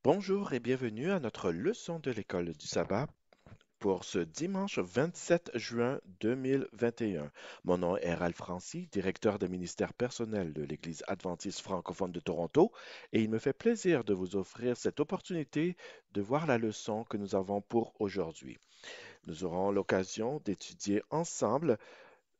Bonjour et bienvenue à notre leçon de l'école du sabbat pour ce dimanche 27 juin 2021. Mon nom est Ralph Francy, directeur de ministère personnel de l'Église adventiste francophone de Toronto, et il me fait plaisir de vous offrir cette opportunité de voir la leçon que nous avons pour aujourd'hui. Nous aurons l'occasion d'étudier ensemble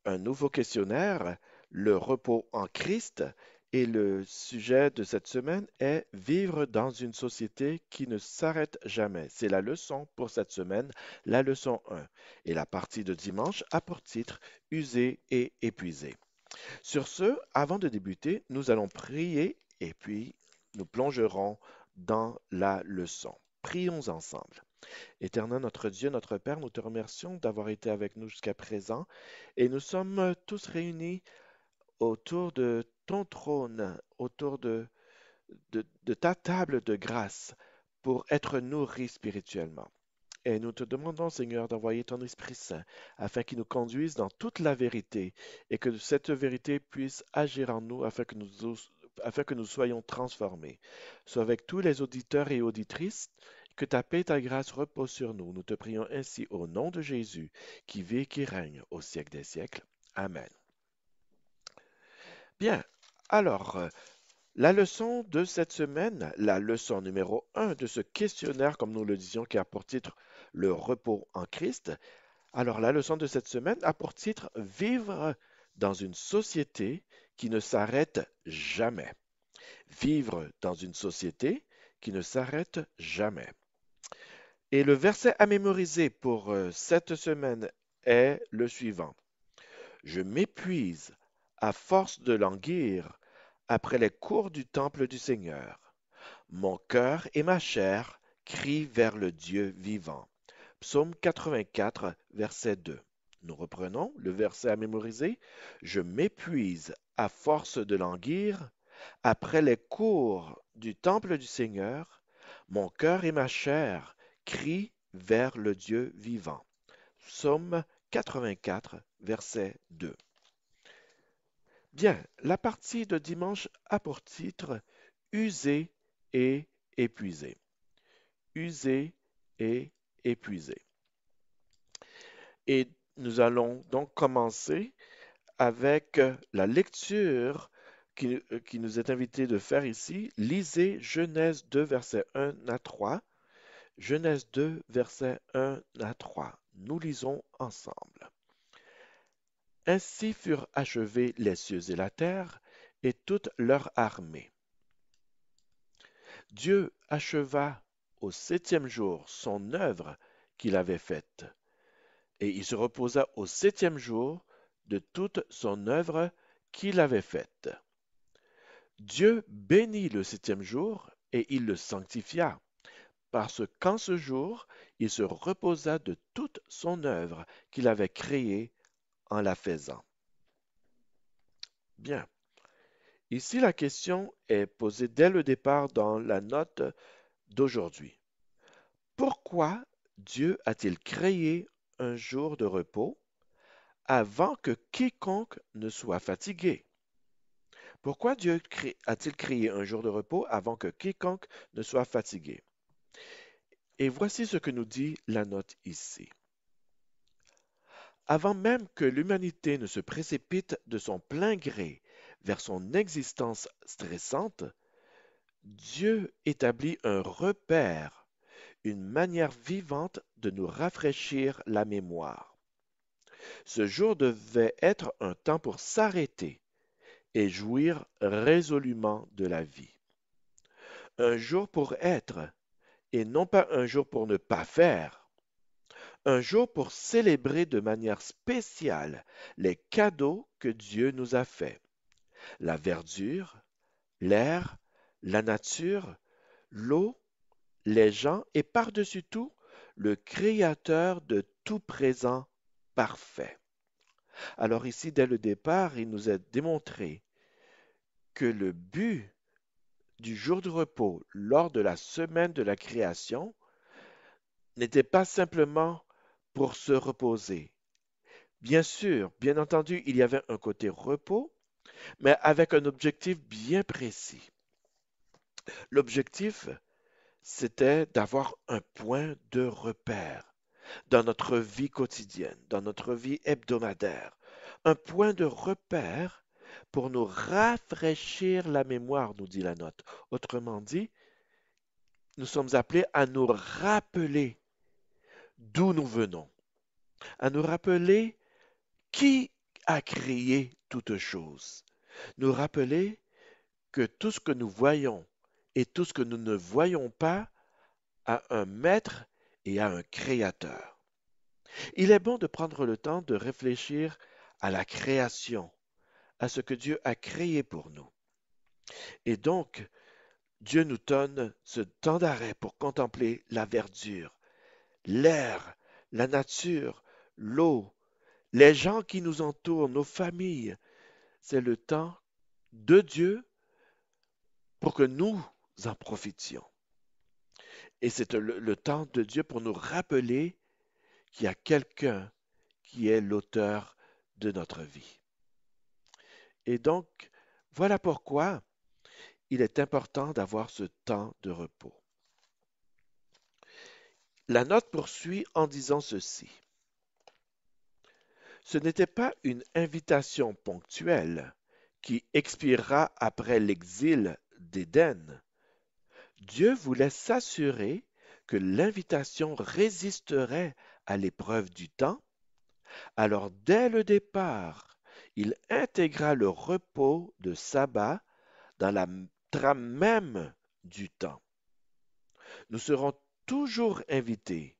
un nouveau questionnaire, le repos en Christ, et le sujet de cette semaine est vivre dans une société qui ne s'arrête jamais. C'est la leçon pour cette semaine, la leçon 1. Et la partie de dimanche a pour titre Usé et épuisé. Sur ce, avant de débuter, nous allons prier et puis nous plongerons dans la leçon. Prions ensemble. Éternel notre Dieu, notre Père, nous te remercions d'avoir été avec nous jusqu'à présent et nous sommes tous réunis autour de ton trône, autour de ta table de grâce pour être nourris spirituellement. Et nous te demandons, Seigneur, d'envoyer ton Esprit Saint afin qu'il nous conduise dans toute la vérité et que cette vérité puisse agir en nous afin que nous soyons transformés. Sois avec tous les auditeurs et auditrices, que ta paix et ta grâce reposent sur nous. Nous te prions ainsi au nom de Jésus, qui vit et qui règne au siècle des siècles. Amen. Bien, alors, la leçon de cette semaine, la leçon numéro un de ce questionnaire, comme nous le disions, qui a pour titre Le repos en Christ. Alors, la leçon de cette semaine a pour titre Vivre dans une société qui ne s'arrête jamais. Vivre dans une société qui ne s'arrête jamais. Et le verset à mémoriser pour cette semaine est le suivant. Je m'épuise à force de languir après les cours du temple du Seigneur. Mon cœur et ma chair crient vers le Dieu vivant. Psaume 84, verset 2. Nous reprenons le verset à mémoriser. Je m'épuise à force de languir après les cours du temple du Seigneur. Mon cœur et ma chair crient vers le Dieu vivant. Psaume 84, verset 2. Bien, la partie de dimanche a pour titre Usé et épuisé. Usé et épuisé. Et nous allons donc commencer avec la lecture qui nous est invité de faire ici. Lisez Genèse 2, versets 1 à 3. Genèse 2, versets 1 à 3. Nous lisons ensemble. Ainsi furent achevés les cieux et la terre et toute leur armée. Dieu acheva au septième jour son œuvre qu'il avait faite, et il se reposa au septième jour de toute son œuvre qu'il avait faite. Dieu bénit le septième jour et il le sanctifia, parce qu'en ce jour, il se reposa de toute son œuvre qu'il avait créée en la faisant. Bien. Ici, la question est posée dès le départ dans la note d'aujourd'hui. Pourquoi Dieu a-t-il créé un jour de repos avant que quiconque ne soit fatigué? Pourquoi Dieu a-t-il créé un jour de repos avant que quiconque ne soit fatigué? Et voici ce que nous dit la note ici. Avant même que l'humanité ne se précipite de son plein gré vers son existence stressante, Dieu établit un repère, une manière vivante de nous rafraîchir la mémoire. Ce jour devait être un temps pour s'arrêter et jouir résolument de la vie. Un jour pour être et non pas un jour pour ne pas faire. Un jour pour célébrer de manière spéciale les cadeaux que Dieu nous a faits. La verdure, l'air, la nature, l'eau, les gens et par-dessus tout, le Créateur de tout présent parfait. Alors ici, dès le départ, il nous est démontré que le but du jour de repos lors de la semaine de la création n'était pas simplement pour se reposer. Bien sûr, bien entendu, il y avait un côté repos, mais avec un objectif bien précis. L'objectif, c'était d'avoir un point de repère dans notre vie quotidienne, dans notre vie hebdomadaire. Un point de repère pour nous rafraîchir la mémoire, nous dit la note. Autrement dit, nous sommes appelés à nous rappeler d'où nous venons, à nous rappeler qui a créé toutes choses, nous rappeler que tout ce que nous voyons et tout ce que nous ne voyons pas a un maître et a un créateur. Il est bon de prendre le temps de réfléchir à la création, à ce que Dieu a créé pour nous. Et donc, Dieu nous donne ce temps d'arrêt pour contempler la verdure, l'air, la nature, l'eau, les gens qui nous entourent, nos familles. C'est le temps de Dieu pour que nous en profitions. Et c'est le temps de Dieu pour nous rappeler qu'il y a quelqu'un qui est l'auteur de notre vie. Et donc, voilà pourquoi il est important d'avoir ce temps de repos. La note poursuit en disant ceci. Ce n'était pas une invitation ponctuelle qui expirera après l'exil d'Éden. Dieu voulait s'assurer que l'invitation résisterait à l'épreuve du temps. Alors dès le départ, il intégra le repos de sabbat dans la trame même du temps. Nous serons toujours invités,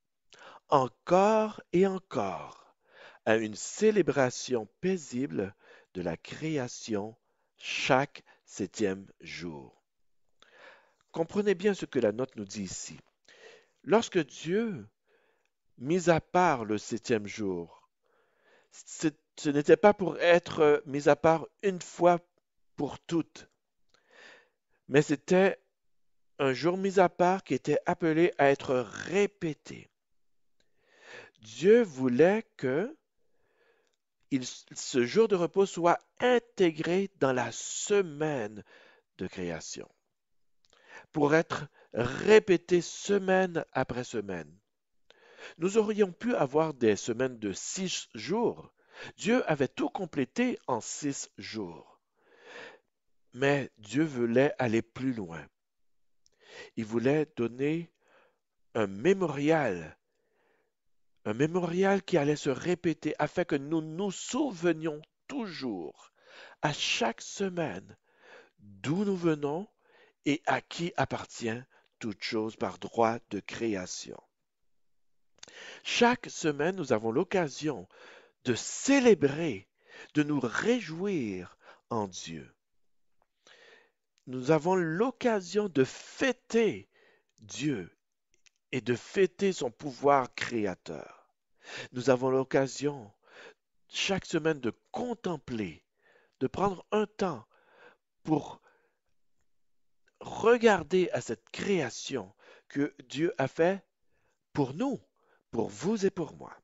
encore et encore, à une célébration paisible de la création chaque septième jour. Comprenez bien ce que la note nous dit ici. Lorsque Dieu mis à part le septième jour, ce n'était pas pour être mis à part une fois pour toutes, mais c'était un jour mis à part qui était appelé à être répété. Dieu voulait que ce jour de repos soit intégré dans la semaine de création, pour être répété semaine après semaine. Nous aurions pu avoir des semaines de 6 jours. Dieu avait tout complété en 6 jours. Mais Dieu voulait aller plus loin. Il voulait donner un mémorial qui allait se répéter afin que nous nous souvenions toujours, à chaque semaine, d'où nous venons et à qui appartient toute chose par droit de création. Chaque semaine, nous avons l'occasion de célébrer, de nous réjouir en Dieu. Nous avons l'occasion de fêter Dieu et de fêter son pouvoir créateur. Nous avons l'occasion chaque semaine de contempler, de prendre un temps pour regarder à cette création que Dieu a fait pour nous, pour vous et pour moi.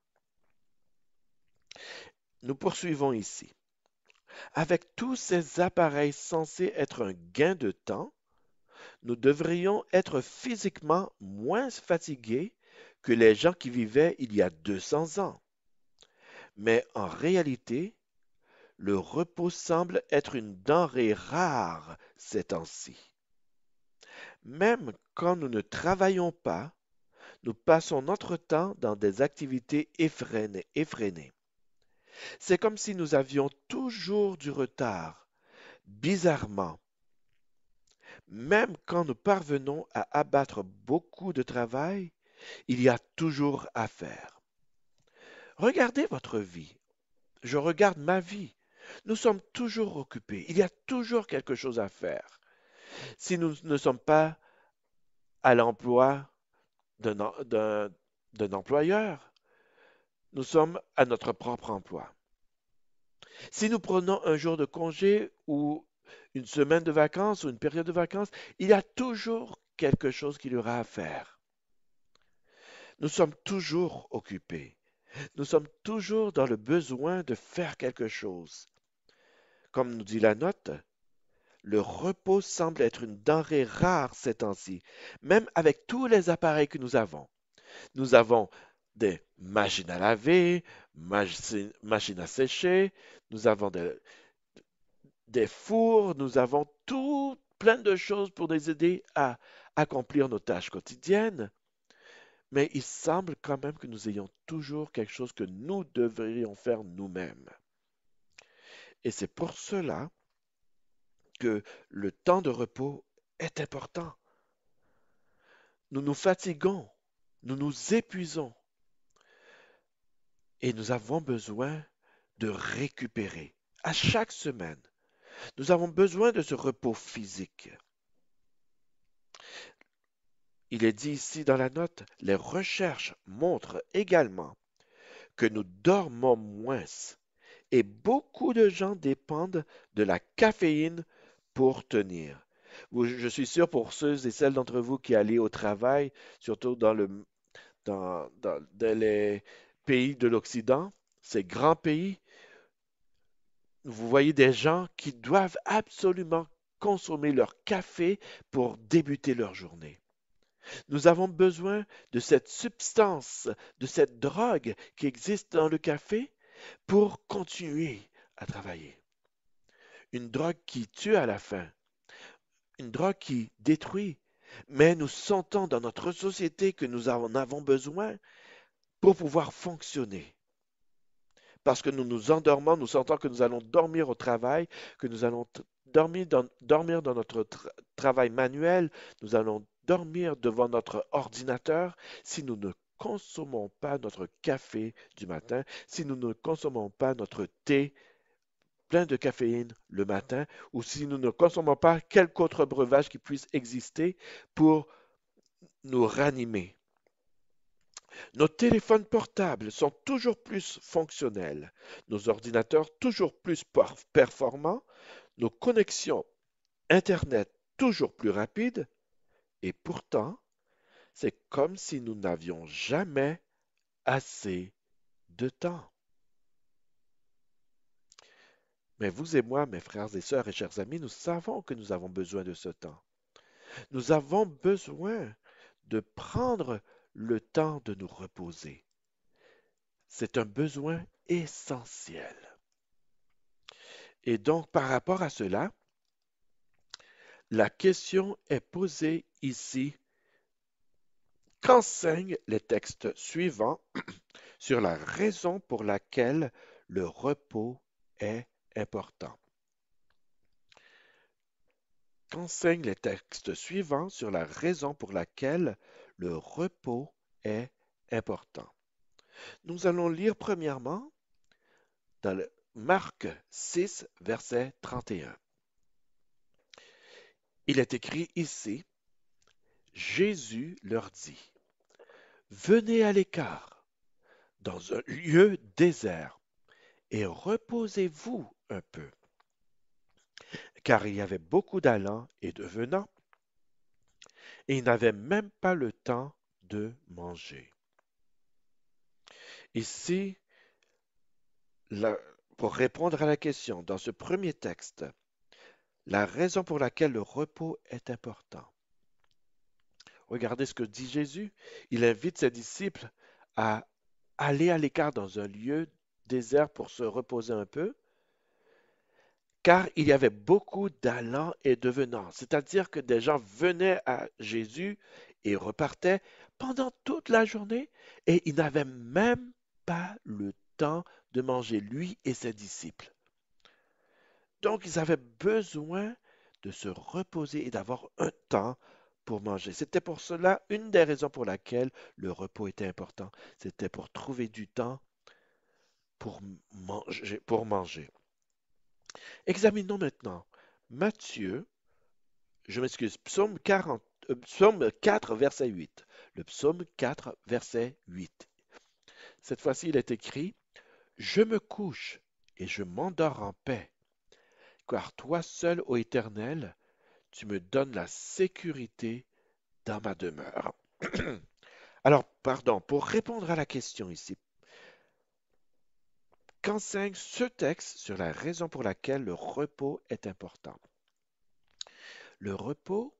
Nous poursuivons ici. Avec tous ces appareils censés être un gain de temps, nous devrions être physiquement moins fatigués que les gens qui vivaient il y a 200 ans. Mais en réalité, le repos semble être une denrée rare ces temps-ci. Même quand nous ne travaillons pas, nous passons notre temps dans des activités effrénées. C'est comme si nous avions toujours du retard. Bizarrement, même quand nous parvenons à abattre beaucoup de travail, il y a toujours à faire. Regardez votre vie. Je regarde ma vie. Nous sommes toujours occupés. Il y a toujours quelque chose à faire. Si nous ne sommes pas à l'emploi d'un employeur, nous sommes à notre propre emploi. Si nous prenons un jour de congé ou une semaine de vacances ou une période de vacances, il y a toujours quelque chose qu'il y aura à faire. Nous sommes toujours occupés. Nous sommes toujours dans le besoin de faire quelque chose. Comme nous dit la note, Le repos semble être une denrée rare ces temps-ci, même avec tous les appareils que nous avons. Nous avons des machines à laver, machines à sécher, nous avons des fours, nous avons tout plein de choses pour nous aider à accomplir nos tâches quotidiennes. Mais il semble quand même que nous ayons toujours quelque chose que nous devrions faire nous-mêmes. Et c'est pour cela que le temps de repos est important. Nous nous fatiguons, nous nous épuisons et nous avons besoin de récupérer. À chaque semaine, nous avons besoin de ce repos physique. Il est dit ici dans la note, les recherches montrent également que nous dormons moins et beaucoup de gens dépendent de la caféine pour tenir. Je suis sûr pour ceux et celles d'entre vous qui allez au travail, surtout dans les pays de l'Occident, ces grands pays, vous voyez des gens qui doivent absolument consommer leur café pour débuter leur journée. Nous avons besoin de cette substance, de cette drogue qui existe dans le café pour continuer à travailler. Une drogue qui tue à la fin, une drogue qui détruit, mais nous sentons dans notre société que nous en avons besoin pour pouvoir fonctionner. Parce que nous nous endormons, nous sentons que nous allons dormir au travail, que nous allons dormir dans notre travail manuel, nous allons dormir devant notre ordinateur si nous ne consommons pas notre café du matin, si nous ne consommons pas notre thé plein de caféine le matin, ou si nous ne consommons pas quelque autre breuvage qui puisse exister pour nous ranimer. Nos téléphones portables sont toujours plus fonctionnels, nos ordinateurs toujours plus performants, nos connexions Internet toujours plus rapides, et pourtant, c'est comme si nous n'avions jamais assez de temps. Mais vous et moi, mes frères et sœurs et chers amis, nous savons que nous avons besoin de ce temps. Nous avons besoin de prendre le temps de nous reposer. C'est un besoin essentiel. Et donc, par rapport à cela, la question est posée ici. Qu'enseignent les textes suivants sur la raison pour laquelle le repos est important? Qu'enseignent les textes suivants sur la raison pour laquelle le repos est important? Nous allons lire premièrement dans Marc 6, verset 31. Il est écrit ici, Jésus leur dit, venez à l'écart, dans un lieu désert, et reposez-vous un peu. Car il y avait beaucoup d'allants et de venants, et ils n'avaient même pas le temps de manger. Ici, pour répondre à la question, dans ce premier texte, la raison pour laquelle le repos est important. Regardez ce que dit Jésus. Il invite ses disciples à aller à l'écart dans un lieu désert pour se reposer un peu, car il y avait beaucoup d'allants et de venants. C'est-à-dire que des gens venaient à Jésus et repartaient pendant toute la journée et ils n'avaient même pas le temps de manger, lui et ses disciples. Donc, ils avaient besoin de se reposer et d'avoir un temps pour manger. C'était pour cela une des raisons pour laquelle le repos était important. C'était pour trouver du temps pour manger. Examinons maintenant Matthieu, je m'excuse, psaume 4, verset 8. Le psaume 4, verset 8. Cette fois-ci, il est écrit, je me couche et je m'endors en paix, car toi seul, ô Éternel, tu me donnes la sécurité dans ma demeure. Alors, pardon, pour répondre à la question ici, qu'enseigne ce texte sur la raison pour laquelle le repos est important? Le repos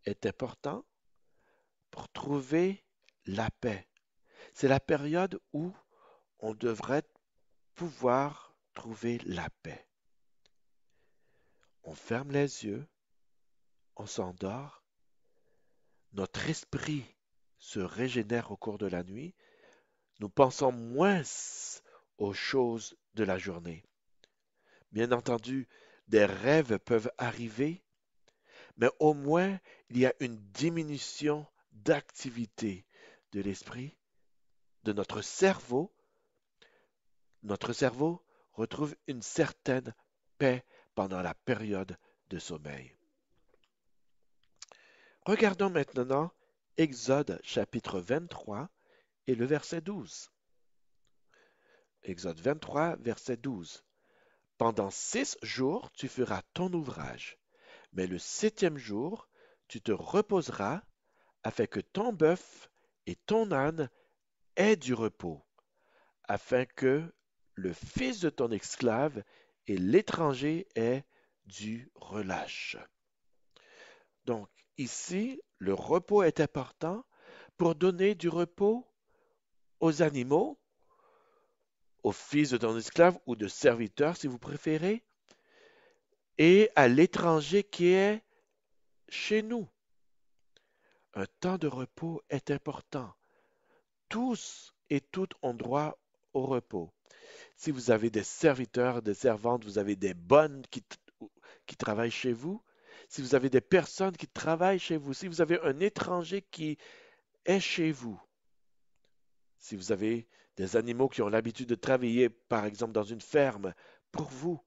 est important pour trouver la paix. C'est la période où on devrait pouvoir trouver la paix. On ferme les yeux, on s'endort, notre esprit se régénère au cours de la nuit, nous pensons moins aux choses de la journée. Bien entendu, des rêves peuvent arriver, mais au moins il y a une diminution d'activité de l'esprit, de notre cerveau. Notre cerveau retrouve une certaine paix pendant la période de sommeil. Regardons maintenant Exode chapitre 23 et le verset 12. Exode 23, verset 12. Pendant 6 jours, tu feras ton ouvrage, mais le 7e jour, tu te reposeras afin que ton bœuf et ton âne aient du repos, afin que le fils de ton esclave et l'étranger aient du relâche. Donc, ici, le repos est important pour donner du repos aux animaux, aux fils de ton esclave ou de serviteurs, si vous préférez, et à l'étranger qui est chez nous. Un temps de repos est important. Tous et toutes ont droit au repos. Si vous avez des serviteurs, des servantes, vous avez des bonnes qui travaillent chez vous, si vous avez des personnes qui travaillent chez vous, si vous avez un étranger qui est chez vous, si vous avez des animaux qui ont l'habitude de travailler, par exemple, dans une ferme, pour vous,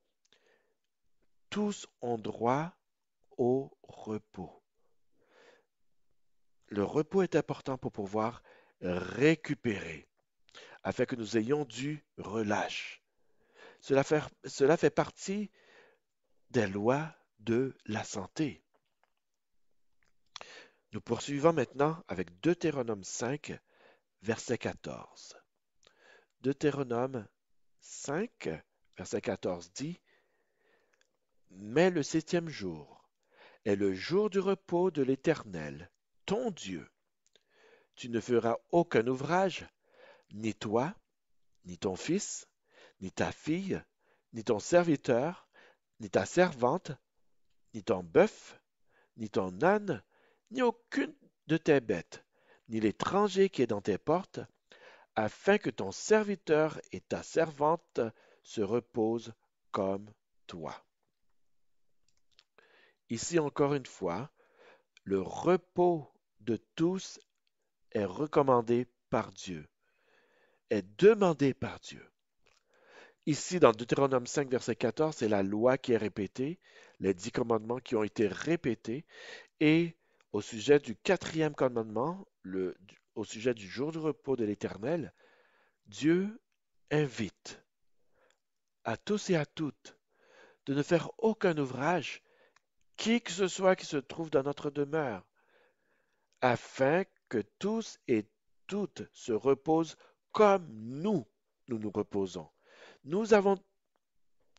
tous ont droit au repos. Le repos est important pour pouvoir récupérer, afin que nous ayons du relâche. Cela fait partie des lois de la santé. Nous poursuivons maintenant avec Deutéronome 5, verset 14. Deutéronome 5, verset 14 dit, mais le 7e jour est le jour du repos de l'Éternel, ton Dieu. Tu ne feras aucun ouvrage, ni toi, ni ton fils, ni ta fille, ni ton serviteur, ni ta servante, ni ton bœuf, ni ton âne, ni aucune de tes bêtes, ni l'étranger qui est dans tes portes, afin que ton serviteur et ta servante se reposent comme toi. Ici encore une fois, le repos de tous est recommandé par Dieu, est demandé par Dieu. Ici, dans Deutéronome 5, verset 14, c'est la loi qui est répétée, les 10 commandements qui ont été répétés, et au sujet du 4e commandement, au sujet du jour du repos de l'Éternel, Dieu invite à tous et à toutes de ne faire aucun ouvrage, qui que ce soit qui se trouve dans notre demeure, afin que tous et toutes se reposent comme nous nous reposons. Nous avons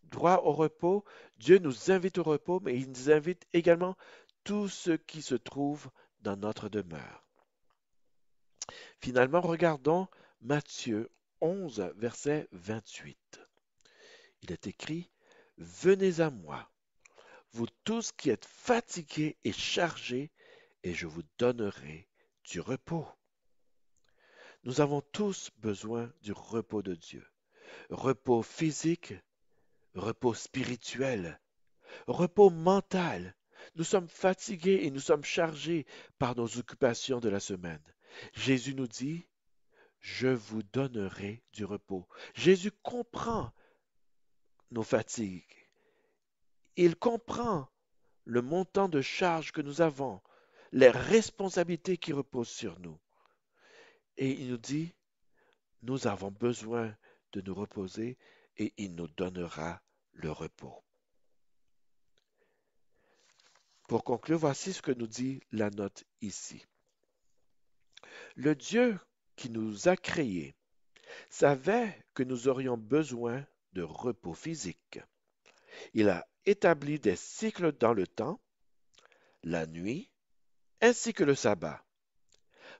droit au repos, Dieu nous invite au repos, mais il nous invite également tous ceux qui se trouvent dans notre demeure. Finalement, regardons Matthieu 11, verset 28. Il est écrit, venez à moi, vous tous qui êtes fatigués et chargés, et je vous donnerai du repos. Nous avons tous besoin du repos de Dieu. Repos physique, repos spirituel, repos mental. Nous sommes fatigués et nous sommes chargés par nos occupations de la semaine. Jésus nous dit, je vous donnerai du repos. Jésus comprend nos fatigues. Il comprend le montant de charges que nous avons, les responsabilités qui reposent sur nous. Et il nous dit, nous avons besoin de nous reposer et il nous donnera le repos. Pour conclure, voici ce que nous dit la note ici. Le Dieu qui nous a créés savait que nous aurions besoin de repos physique. Il a établi des cycles dans le temps la nuit ainsi que le sabbat,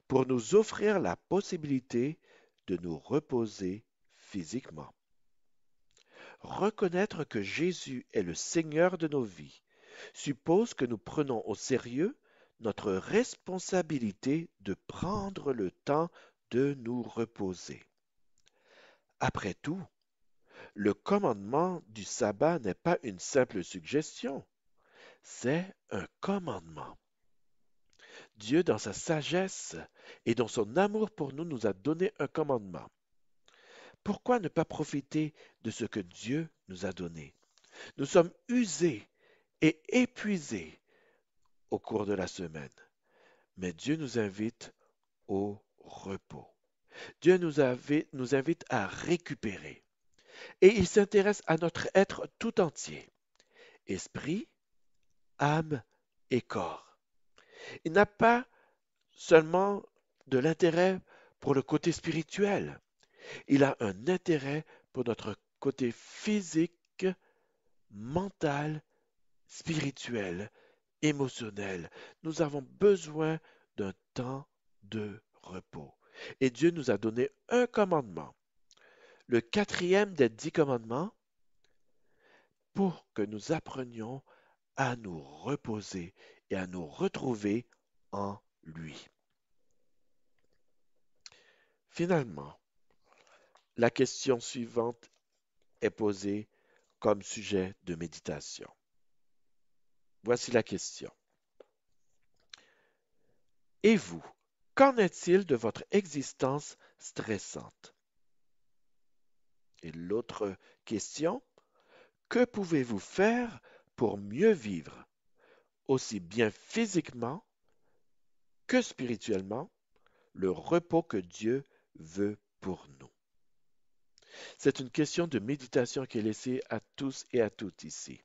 pour nous offrir la possibilité de nous reposer physiquement. Reconnaître que Jésus est le Seigneur de nos vies suppose que nous prenons au sérieux notre responsabilité de prendre le temps de nous reposer. Après tout, le commandement du sabbat n'est pas une simple suggestion, c'est un commandement. Dieu, dans sa sagesse et dans son amour pour nous, nous a donné un commandement. Pourquoi ne pas profiter de ce que Dieu nous a donné? Nous sommes usés et épuisés au cours de la semaine, mais Dieu nous invite au repos. Dieu nous invite à récupérer et il s'intéresse à notre être tout entier, esprit, âme et corps. Il n'a pas seulement de l'intérêt pour le côté spirituel, il a un intérêt pour notre côté physique, mental, spirituel, émotionnel. Nous avons besoin d'un temps de repos. Et Dieu nous a donné un commandement, le quatrième des 10 commandements, pour que nous apprenions à nous reposer et à nous retrouver en lui. Finalement, la question suivante est posée comme sujet de méditation. Voici la question. Et vous, qu'en est-il de votre existence stressante? Et l'autre question, que pouvez-vous faire pour mieux vivre, aussi bien physiquement que spirituellement, le repos que Dieu veut pour nous? C'est une question de méditation qui est laissée à tous et à toutes ici.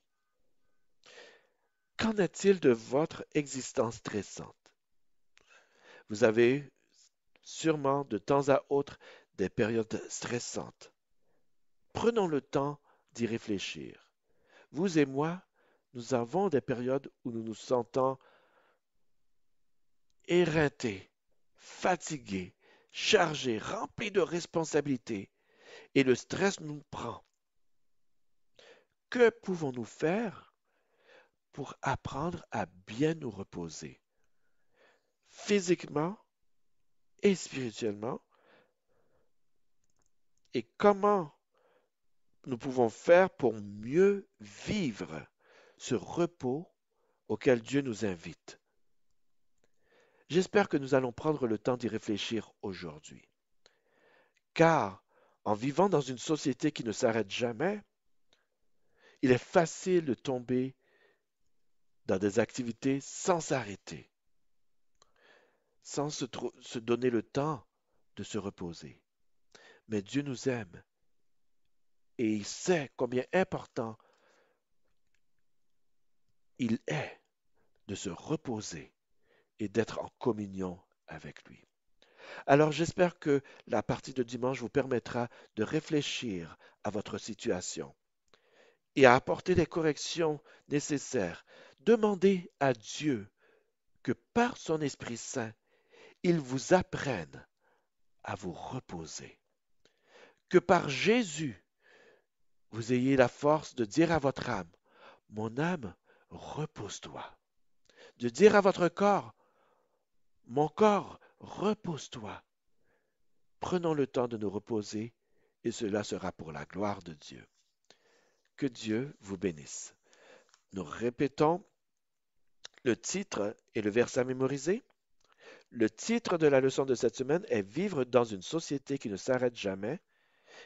Qu'en est-il de votre existence stressante? Vous avez sûrement de temps à autre des périodes stressantes. Prenons le temps d'y réfléchir. Vous et moi, nous avons des périodes où nous nous sentons éreintés, fatigués, chargés, remplis de responsabilités, et le stress nous prend. Que pouvons-nous faire pour apprendre à bien nous reposer, physiquement et spirituellement, et comment nous pouvons faire pour mieux vivre ce repos auquel Dieu nous invite? J'espère que nous allons prendre le temps d'y réfléchir aujourd'hui. Car en vivant dans une société qui ne s'arrête jamais, il est facile de tomber dans des activités sans s'arrêter, sans se donner le temps de se reposer. Mais Dieu nous aime et il sait combien important il est de se reposer et d'être en communion avec lui. Alors j'espère que la partie de dimanche vous permettra de réfléchir à votre situation et à apporter les corrections nécessaires. Demandez à Dieu que par son Esprit Saint, il vous apprenne à vous reposer. Que par Jésus, vous ayez la force de dire à votre âme, mon âme, repose-toi. De dire à votre corps, mon corps, repose-toi. Prenons le temps de nous reposer et cela sera pour la gloire de Dieu. Que Dieu vous bénisse. Nous répétons le titre et le verset à mémoriser. Le titre de la leçon de cette semaine est Vivre dans une société qui ne s'arrête jamais.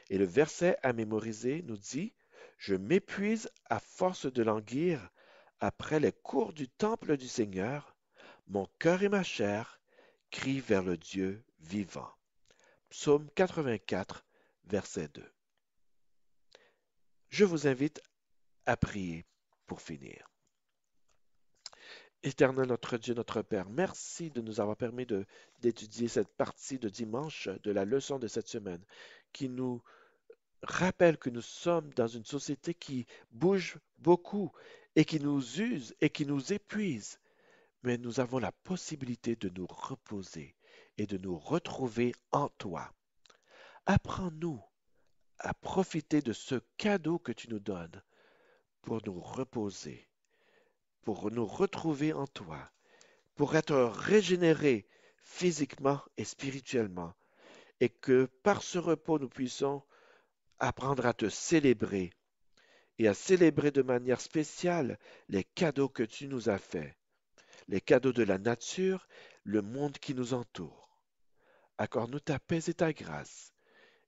Et le verset à mémoriser nous dit, je m'épuise à force de languir après les cours du temple du Seigneur. Mon cœur et ma chair crient vers le Dieu vivant. Psaume 84, verset 2. Je vous invite à prier pour finir. Éternel notre Dieu, notre Père, merci de nous avoir permis d'étudier cette partie de dimanche de la leçon de cette semaine qui nous rappelle que nous sommes dans une société qui bouge beaucoup et qui nous use et qui nous épuise. mais nous avons la possibilité de nous reposer et de nous retrouver en toi. Apprends-nous à profiter de ce cadeau que tu nous donnes pour nous reposer, pour nous retrouver en toi, pour être régénérés physiquement et spirituellement, et que par ce repos nous puissions apprendre à te célébrer et à célébrer de manière spéciale les cadeaux que tu nous as faits, les cadeaux de la nature, le monde qui nous entoure. Accorde-nous ta paix et ta grâce,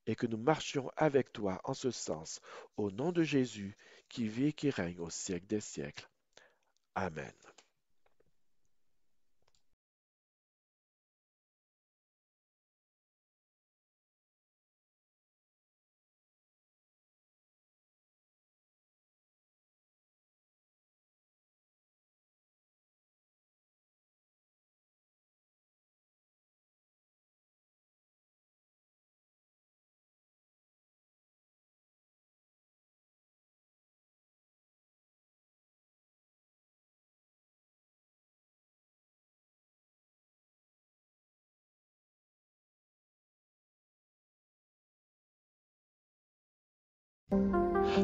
et que nous marchions avec toi en ce sens, au nom de Jésus, qui vit et qui règne au siècle des siècles. Amen.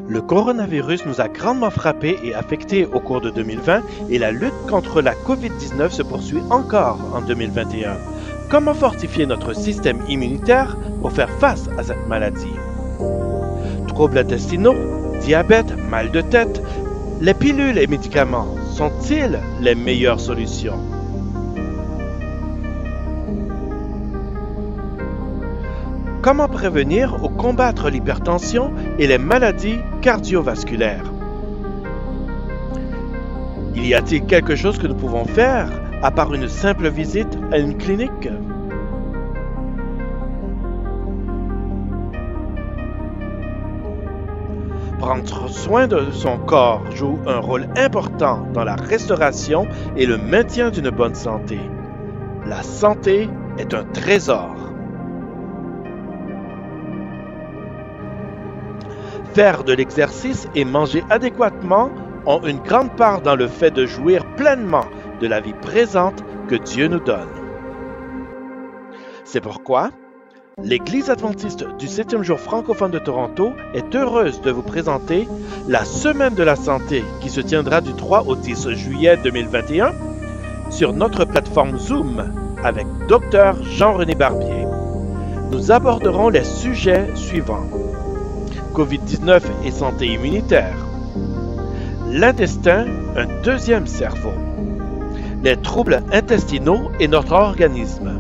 Le coronavirus nous a grandement frappés et affectés au cours de 2020 et la lutte contre la COVID-19 se poursuit encore en 2021. Comment fortifier notre système immunitaire pour faire face à cette maladie? Troubles intestinaux, diabète, mal de tête, les pilules et médicaments sont-ils les meilleures solutions? Comment prévenir ou combattre l'hypertension et les maladies cardiovasculaires? Y a-t-il quelque chose que nous pouvons faire à part une simple visite à une clinique? Prendre soin de son corps joue un rôle important dans la restauration et le maintien d'une bonne santé. La santé est un trésor. Faire de l'exercice et manger adéquatement ont une grande part dans le fait de jouir pleinement de la vie présente que Dieu nous donne. C'est pourquoi l'Église adventiste du 7e jour francophone de Toronto est heureuse de vous présenter la Semaine de la santé qui se tiendra du 3 au 10 juillet 2021 sur notre plateforme Zoom avec Dr Jean-René Barbier. Nous aborderons les sujets suivants. COVID-19 et santé immunitaire. L'intestin, un deuxième cerveau. Les troubles intestinaux et notre organisme.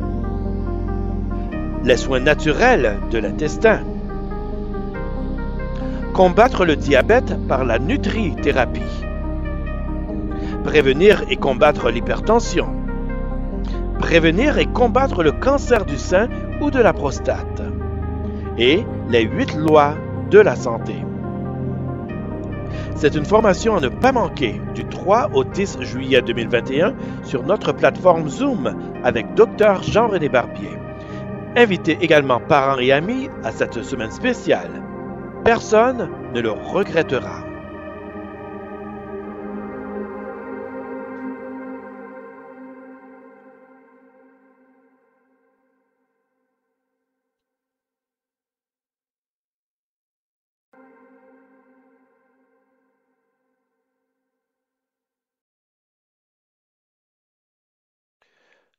Les soins naturels de l'intestin. Combattre le diabète par la nutrithérapie. Prévenir et combattre l'hypertension. Prévenir et combattre le cancer du sein ou de la prostate. Et les 8 lois de la santé. C'est une formation à ne pas manquer du 3 au 10 juillet 2021 sur notre plateforme Zoom avec Dr Jean-René Barbier. Invitez également parents et amis à cette semaine spéciale. Personne ne le regrettera.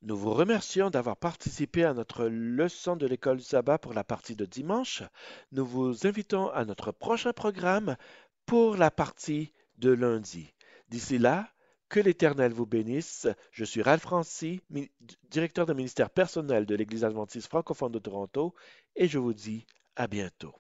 Nous vous remercions d'avoir participé à notre leçon de l'école du sabbat pour la partie de dimanche. Nous vous invitons à notre prochain programme pour la partie de lundi. D'ici là, que l'Éternel vous bénisse. Je suis Ralph Francy, directeur de ministère personnel de l'Église adventiste francophone de Toronto, et je vous dis à bientôt.